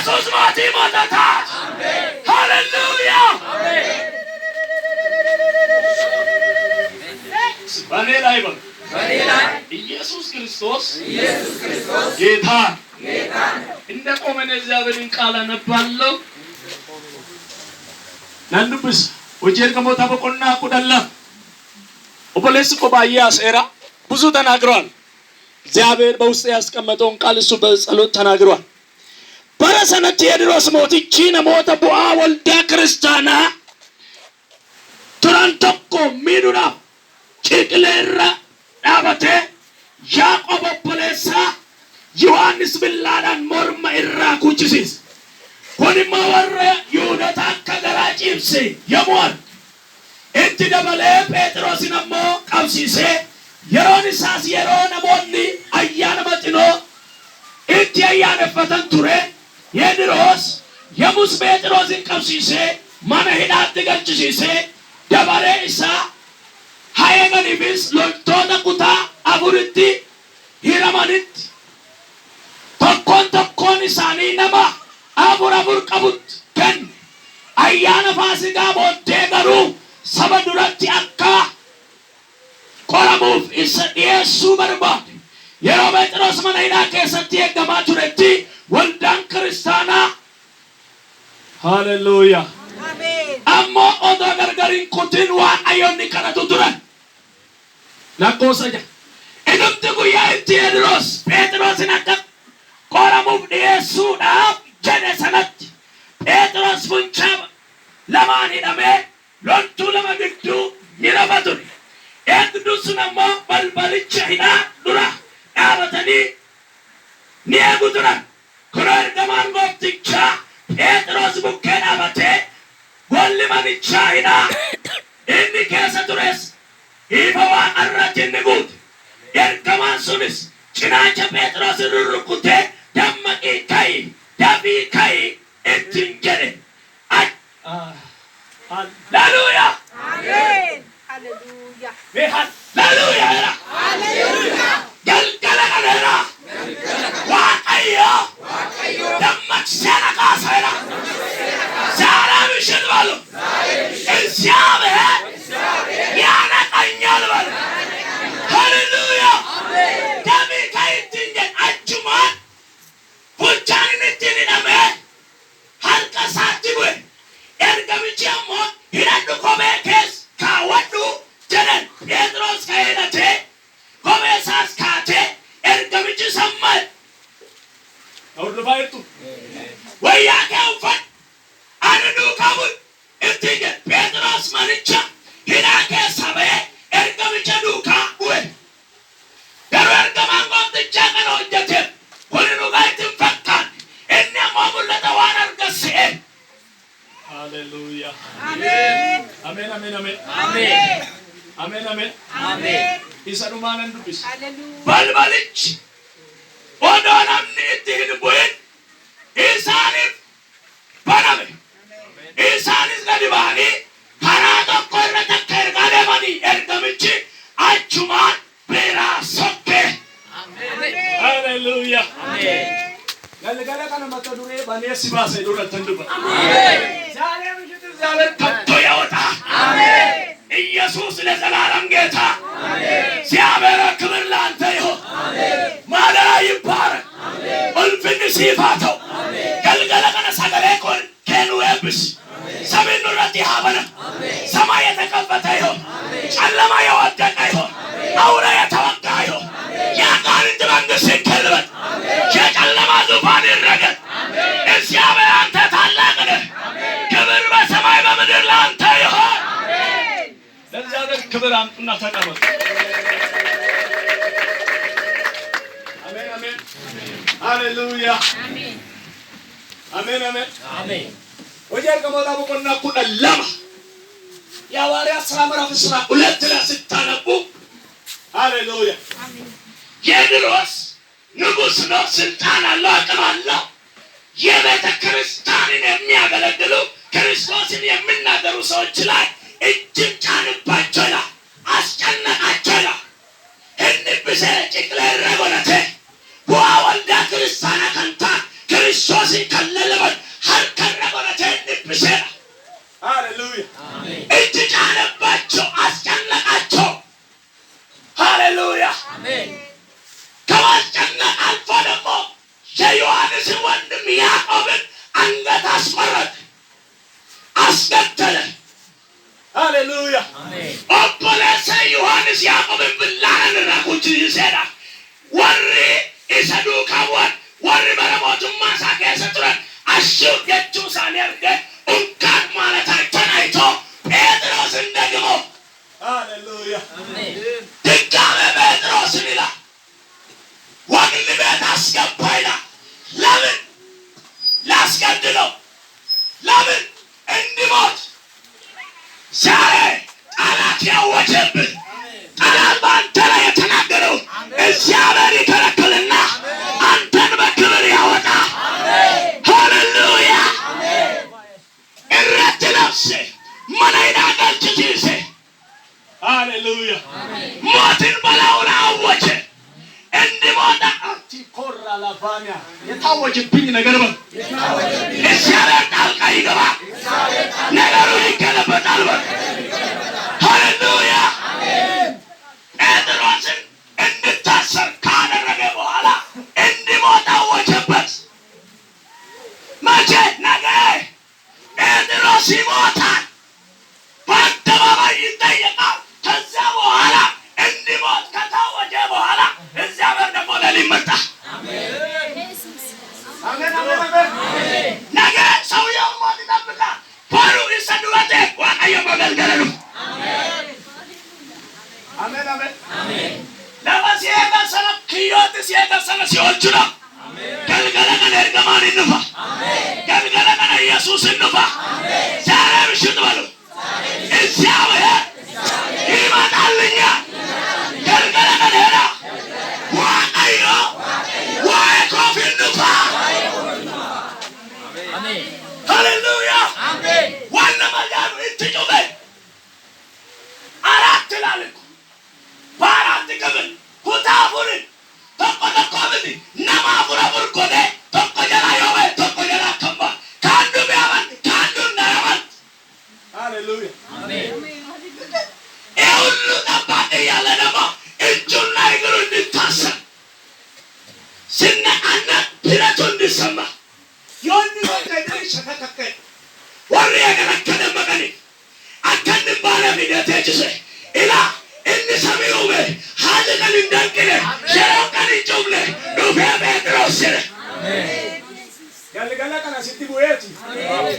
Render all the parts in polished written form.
ኢየሱስ ሞት ሞተታች። ሃሌሉያ በኔ ላይ በል ኢየሱስ ክርስቶስ ጌታ እንደ ቆመን እግዚአብሔርን ቃል አነባለሁ። ናንዱብስ ወጀር ከሞታ በቆና ቁደላ ኦፖሌስ ቆባያ አሴራ ብዙ ተናግሯል። እግዚአብሔር በውስጥ ያስቀመጠውን ቃል እሱ በጸሎት ተናግሯል። በረሰነት የድሮስ ሞትቺ ነሞተ ቡአ ወልዳ ክርስቲያና ቱራንቶኮ ሚዱራ ጭቅሌራ ዳበቴ ያዕቆብ ኦፖሌሳ ዮሐንስ ብላዳን ሞርማ ኢራ ኩችሲስ ኮኒማ ወረ ይሁዳታ ከገራጭብሲ የሞር እንቲ ደበሌ ጴጥሮስን አሞ ቀብሲሴ የሮን ሳስ የሮን ሞኒ አያነ መጥኖ እንቲ አያነ ፈተን ቱሬ የድሮስ የሙስ ጴጥሮስን ቀብሲሴ ማነ ሂዳት ገጭሲሴ ደበሌ ኢሳ ሃየገኒቢስ ሎልቶነ ኩታ አቡርቲ ሂረማኒት tokkon isaanii nama afur qabut kan ayyaana faasigaa booddee garuu saba duratti akka qoramuuf isa dhiyeessuu barbaade. Yeroo Phexros mana hidhaa keessatti eegamaa turetti waldaan kiristaanaa haleluuyaa ammoo odoo gargariin kutin waan ayyoonni kadhatu turan lakkoofsa jaha idumti guyyaa itti Phexros Phexrosin akka qoramuuf dhiyeessuudhaaf jedhe sanatti Phexros funchaa lamaan hidhamee loltuu lama gidduu ni lafa ture. Eegduu sun ammoo balbalicha hidhaa dura dhaabatanii ni eegu turan. Kunoo ergamaan gooftichaa Phexros bukkee dhaabatee golli manichaa hidhaa inni keessa tures ifa waan irratti inni guute. Ergamaan sunis cinaacha Phexrosin rurrukutee dammaqii ka'i dafii ka'i ittiin jedhe. Haleluuyaa. Ameen. Haleluuyaa. Haleluuyaa. Haleluuyaa. Galgala kanarra Waaqayyo dammaqsee na kaaseera. Zaaraan isheen balu እግዚአብሔር ያነቃኛል በሉ። ሃሌሉያ። ደፊ ka'i ittiin jedhe achumaan bulchaan ittiin hidhame harka isaatti bu'e. Ergamichi ammoo hidhadhu kophee keessa kaawwadhu jedhan. Phexros ka'ee hidhatee kophee isaas kaatee ergamichi sammaa'e. Hordofaa jirtu wayyaa kee uffadhu ani duukaa bu'i ittiin jedhe. Phexros manicha hidhaa keessa ba'ee ergamicha duukaa bu'e. Garuu ergamaan gooftichaa kana hojjeteef kuni dhugaa ittiin fakkaanne inni ammoo mul'ata waan argisiise. Hallelujah. Amen. Amen. Amen. Amen. Amen. Amen. Amen. Amen. Isa dhumaan dubbis. Hallelujah. Balbalichi odoo namni itti hin bu'in isaaniif baname. Isaanis gadi ba'anii karaa tokko irra takka ergaa deemanii ergamichi achumaan biraa sokke. Hallelujah. Amen. Galgala kana mata duree banee si baasee duratti dubbata. Amen. ዛሬ ምሽት እግዚአብሔር ከቶ ያወጣ። አሜን። ኢየሱስ ለዘላለም ጌታ። አሜን። እግዚአብሔር ክብር ላንተ ይሁን። አሜን። ማደራ ይባረክ። አሜን። እልፍኝ ሲፋተው። አሜን። ገልገለ ከነ ሰገሌ ኮን ከኑ ኤብስ ሰሜን ኑረት ያበነ ሰማይ የተከፈተ ይሁን። ጨለማ የወደቀ ይሁን። አውሬ የተወጋ ይሁን። የአጋንንት መንግስት ይከልበት። የጨለማ ዙፋን ይረገጥ። እግዚአብሔር አንተ ታላቅ ነህ። ክብር በሰማይ በምድር ላንተ ይሁን። ለእግዚአብሔር ክብር አምጡና ተቀበሉ። አሜን አሜን። ሃሌሉያ። አሜን አሜን አሜን አሜን። ወጀር ከሞታ በቆና ኩደለማ የሐዋርያት ሥራ ምዕራፍ 12 ላይ ስታነቡ ሃሌሉያ አሜን። የድሮስ ንጉሥ ነው። ስልጣን አለው፣ አቅም አለው። የቤተ ክርስቲያንን የሚያገለግሉ ክርስቶስን የሚናገሩ ሰዎች ላይ እጅግ ጫንባቸው ይላል፣ አስጨነቃቸው ይላል። እንብሰ ጭቅለ ረጎነቴ ቡአ ወልዳ ክርስቲያና ከንታ ክርስቶስን ከለለ የዮሐንስ ወንድም ያዕቆብን አንገት አስቆረጠ፣ አስገደለ። ሃሌሉያ አሜን። ኦቦሌሰ ዮሐንስ ያዕቆብን ብላን ረኩት ይሰዳ ወሪ ኢሰዱ ካወን ወሪ በረሞቱማ ሳከሰትረ አሹ የቹ ሳኔርገ እንካት ማለት አይተናይቶ ጴጥሮስ እንደግሞ ሃሌሉያ አሜን። ድጋሜ ጴጥሮስ ይላ ወግል ቤት አስገባይላ። ለምን ላስገድለው? ለምን እንዲሞት? ዛሬ ጠላት ያወጀብህ ጠላት በአንተ ላይ የተናገረው እግዚአብሔር ይከለክልና አንተን በክብር ያወጣ። ሃሌሉያ እረት ነፍሴ መናይና ገልችቲሴ ሃሌሉያ ሞትን በላዩ ላይ አወጀ። እንዲሞት አቲኮራ ላባንያ የታወጀብኝ ነገር በል እግዚአብሔር ጣልቃ ይገባ፣ ነገሩ ይገለበጣል በል። ሃሌሉያ ጴጥሮስን እንድታሰር ካደረገ በኋላ እንዲሞት አወጀበት። መቼ? ነገ ጴጥሮስ ይሞታል፣ በአደባባይ ይጠየቃል። ከዚያ በኋላ እንዲሞት ከታወጀ በኋላ እግዚአብሔር ደግሞ ሌሊት መጣ። ነገ ሰውየው ሞት ይጠብቃል። ባሉ ይሰዱበት ዋቀየ መገልገለ ነው። አሜን አሜን አሜን። ለማሲያ ሰላም ክዮት ሲያቀሰለ ሲወልቹ ነው። ገልገለ ከነ እርግማን ይንፋ። ገልገለ ከነ ኢየሱስ ይንፋ። ዛሬ ምሽት በሉ እግዚአብሔር ይመጣልኛል። ገልገለ ከነ ሄዳ ዋቀዮ ዋቆፍ ይንፋ። አሜን ሃሌሉያ አሜን። ዋና ማያኑ እትጩበ አራት ላልኩ በአራት ክፍል ኩታፉርን ተቆለቆብት ነማፉረ ቡርጎዴ ተቆጀላ ዮበ ተቆጀላ ከባ ካንዱ ቢያመን ካንዱ እንዳያመን። ሃሌሉያ አሜን። ይሁሉ ጠባቂ ያለ ደግሞ እጁና እግሩ እንድታሰር ስነአነት ብረቱ እንድሰማ ዮኒ ወገደሪ ሸተከከ ወሪ ያገረከደ መቀኒ አከን ባለ ሚደተችሰ ኢላ እንሰሚውበ ሀልቀን እንደንቅለ ሸሮቀን ጩምለ ዱፌ ጴጥሮስ አሜን። ገልገለ ከነ ሲቲ ቡየቲ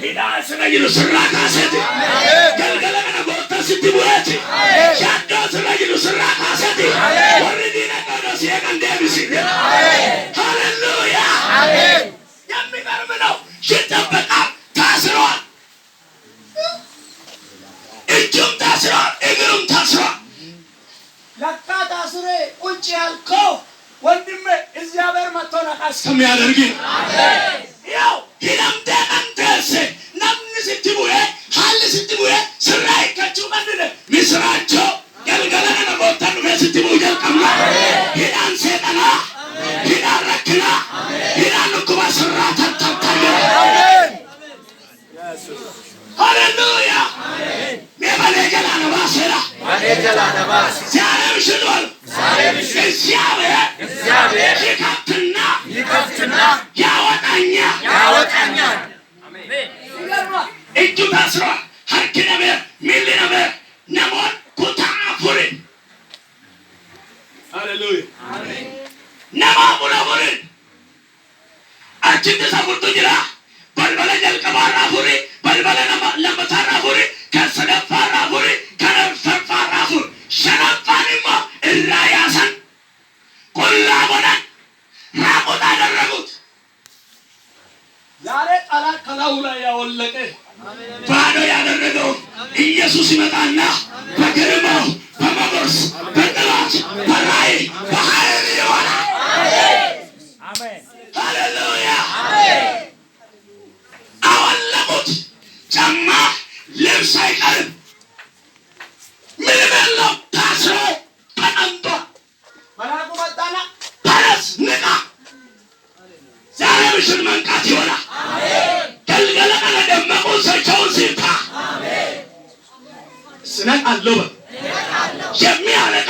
ሂዳስ ነጅሉ ስራ ካሰቲ ገልገለ ከነ ጎርተ ሲቲ ቡየቲ ሻዶ ስለጅሉ ስራ ካሰቲ ወሪ ዲነ ቀዶ ሲየቀን ደብሲ ሃሌሉያ አሜን። የሚገርም ነው። ይጠበቃል። ታስሯል፣ እጁም ታስሯል፣ እግሩም ታስሯል። ለካ ታስሬ ቁጭ ያልከው ወንድሜ እግዚአብሔር መጥቶ ነቃ እስከሚያደርግ አሜን። ያው ሂደምደ አንተስ ነምን ስትቡዬ ሀል ስትቡዬ ስራይ ከቹ መንደ ሚስራቸው ገልገለ ከነ ቦታን ስትቡ ጀልቀማ ሂዳን ሰጠና ሂዳን ረክና ሂዳን ኩባ ስራ ተተታየ ሃሌሉያ አሜን። ሜባሌገላ ነባሰራ ማሌገላ ነባስ ዛሬ ምሽት በሉ እግዚአብሔር ይከፍትና ያወጣኛል። አሜን። እጁ ታስሯል። ሀርኪ ነበር ሚሊ ነበር ነሞን ኩታፉርን ሃሌሉያ አሜን። ነማ ቡራቡርን አችንተ ሰፉርቱ ጅራ በልበለ ጀልቀባራ ፉሪ በልበለ ለመታራ ፉሪ ከሰደፋራ ፉሪ ከነፈርፋራ ፉሪ ሸነፋንሞ እራያሰን ቆላ ጎዳን ራቆት አደረጉት። ዛሬ ጠላት ከላዩ ላይ ያወለቀ ባዶ ያደረገው ኢየሱስ ይመጣና በግርማው በሞገስ በጥላት በራእይ በኃይል ይሆናል። አሜን ሃሌሉያ አሜን። አወለቁት። ጫማ ልብስ አይቀርም፣ ምንም የለም። ታስሮ ተቀምጦ መልአኩ መጣና ተነስ ንቃ፣ ዛሬ ምሽት መንቃት ይሆናል። ገልገለ ቀነ ደመቁ ሰቸውን ሲታ ስነቃለሁ የሚያነቃ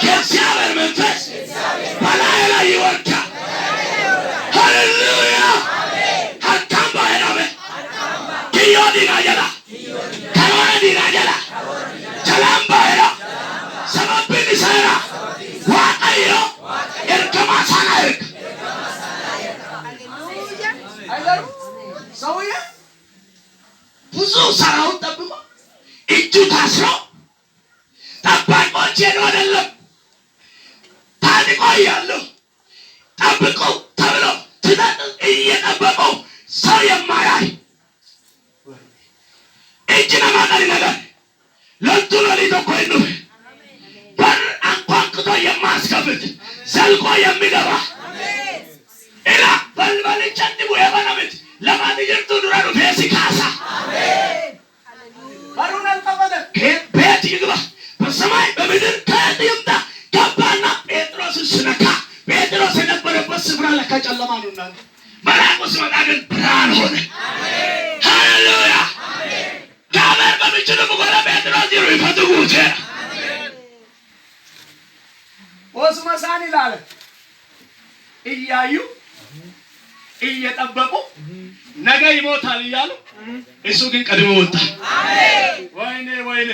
የእግዚአብሔር መንፈስ በላይ ላይ ይወርዳል። አይደል? ሰውዬ ብዙ ሰራውን ጠብቆ እጁ ታስሮ ጠባቆች ሄዶ አይደለም ታድቆ እያለሁ ጠብቆ ተብሎ ትእዛዝ እየጠበቁ ሰው የማያይ እጅ ለማጠሪ ነገር ለቱ ለሊቶ ኮይኑ በር አንኳኩቶ የማስከፍት ዘልቆ የሚገባ ኢላ በልበል ቸንዲ ቡያ ባናምት ለማን ይርቱ ዱራሩ ፌሲ ካሳ በሩን አልከፈተ ቤት ይግባ በሰማይ በምድር ከየት ይምጣ ገባና ጴጥሮስ ስነካ ጴጥሮስ የነበረበት ስፍራ ለካ ጨለማ ነው። እናንተ መልአኩ ሲመጣ ግን ብርሃን ሆነ። ሃሌሉያ ጋበር በምችሉ በጎላ ጴጥሮስ ይሩ ይፈትጉት ወስመሳን ይላል እያዩ እየጠበቁ ነገ ይሞታል እያሉ እሱ ግን ቀድሞ ወጣ። ወይኔ ወይኔ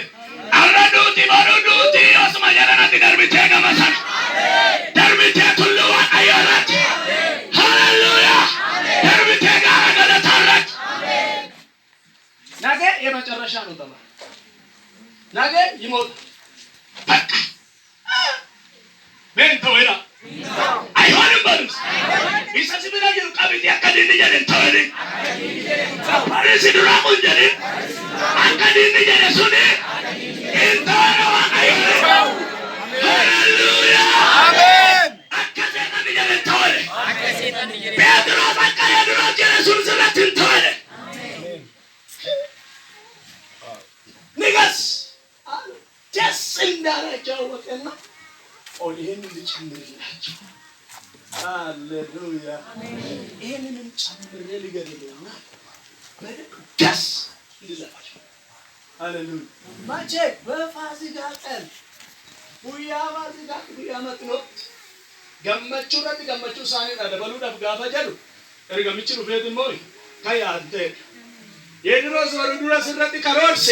አረዱት ይባሩት ወስማ ያለና ደርብቴ ገመሰን ደርብቴ ሁሉ አያራት ሃሌሉያ ደርብቴ ጋር ገለታረት ነገ የመጨረሻ ነው ተባለ። ነገ ይሞት በቃ ምን ተወራ አይሆንም ባሉስ ኢሳሲ ብላጅሩ ቀቢት ያከዲን ይጀን ተወሪ ፓሪስ ድራሙ ይጀን አንከዲን ይጀን ሱኒ እንታራ አይሆንም። ሃሌሉያ አሜን አከሰና ይጀን ተወሪ ጴጥሮስ አካያድሮ ጀሱን ስለትን ተወሪ ንገስ ደስ እንዳላቸው ወቀና ኦሊህን ልጨምርላችሁ። ሃሌሉያ ይሄንንም ጨምሬ ልገድልና ደስ ይላችሁ። ሃሌሉያ ማቼ በፋሲካ ቀን ጉያ ፋሲካ ጉያ መጥኖ ገመቹ ረድ ገመቹ ሳኔ ደበሉ ደብጋፋ ጀሉ እርገምቹ ሩፌት ሞይ ካያንተ የድሮስ ወሩዱራ ስረጥ ከሮርሴ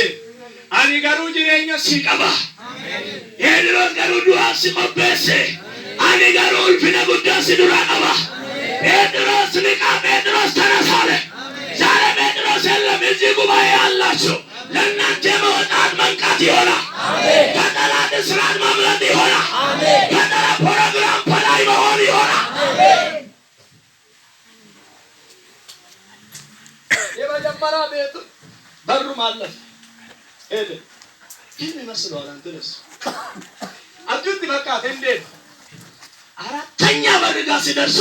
አኒ ጋሩ ጅሬኛ ሲቀባ የድሮስ ጋሩ ዱአ ሲቆበሰ አኒ ጋሩ ልፍነ ጉዳስ ዱራ ቀባ ጴጥሮስ ንቃ ጴጥሮስ ተነሳለ። ዛሬ ጴጥሮስ የለም እዚህ ጉባኤ ያላችሁ ለእናንተ መውጣት መንቃት ይሆናል። ከጠላት እስራት ማምለጥ ይሆናል። ከጠላት ፕሮግራም በላይ መሆን ይሆናል። የመጀመሪያ ቤቱ በሩ ማለፍ ሄደ ግን ይመስለዋል አንተስ አጁት በቃ እንዴት አራተኛ በር ጋር ሲደርሱ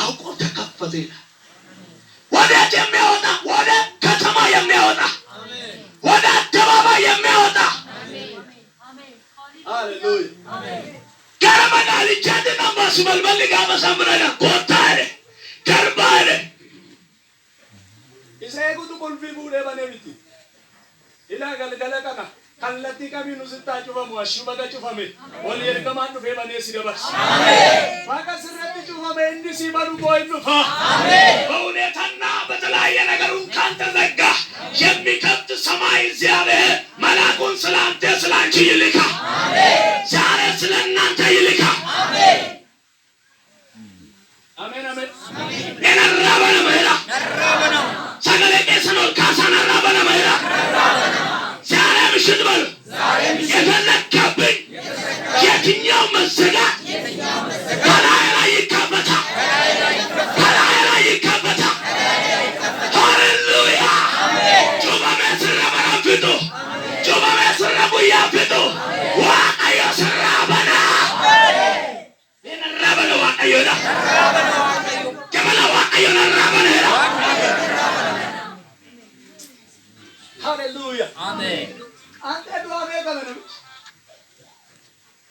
አውቆ ተከፈተ ይላል። ወዴት የሚያወጣ ወደ ከተማ የሚያወጣ ወደ አደባባይ የሚያወጣ ሃሌሉያ ገረመና ልጅና ማስመል መልጋ መሳምረና ቆጣረ ገርባረ ይሰይጉቱ ቁልፊ ቡሬ በነብቲ ኢላ ገለገለከና ከለቲ ከሚኑ ስታጩ በመዋሹ በገጩ ፈሜ ወል የርከማን ነው በበኔ ሲደባስ አሜን ባከስረቲ ጩፈሜ እንዲ ሲበሉ ቆይኑ አሜን በሁኔታና በተለያየ ነገሩን ካንተ ዘጋ የሚከብት ሰማይ እግዚአብሔር መልአኩን ስላንተ ስላንቺ ይልካ አሜን ዛሬ ስለናንተ ይልካ አሜን አሜን አሜን የነራበነ መራ ነራበነ ሰገለ ከሰኖል ካሳና ራበነ መራ ዛሬ ምሽት በሉ የተዘጋብኝ የትኛው መዘጋት ከላይ ላይ ይከፈታል። ከላይ ላይ ይከፈታል። ሃሌሉያ ጩበሜ ስረበና ፊቱ ጩበሜ ስረቡያ ፊቱ ዋቀዮ ስራበና የነራበነ ዋቀዮዳ ጀበላ ዋቀዮ ነራበነ ሃሌሉያ አሜን አንተ ዱአቤ ከመነም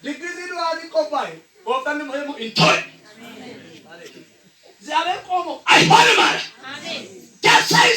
ድግዚ ዱአዲ ቆባይ ወጣን ነው እንቶይ ዛሬ ቆሞ አይሆንም አለ አሜን ደሳይ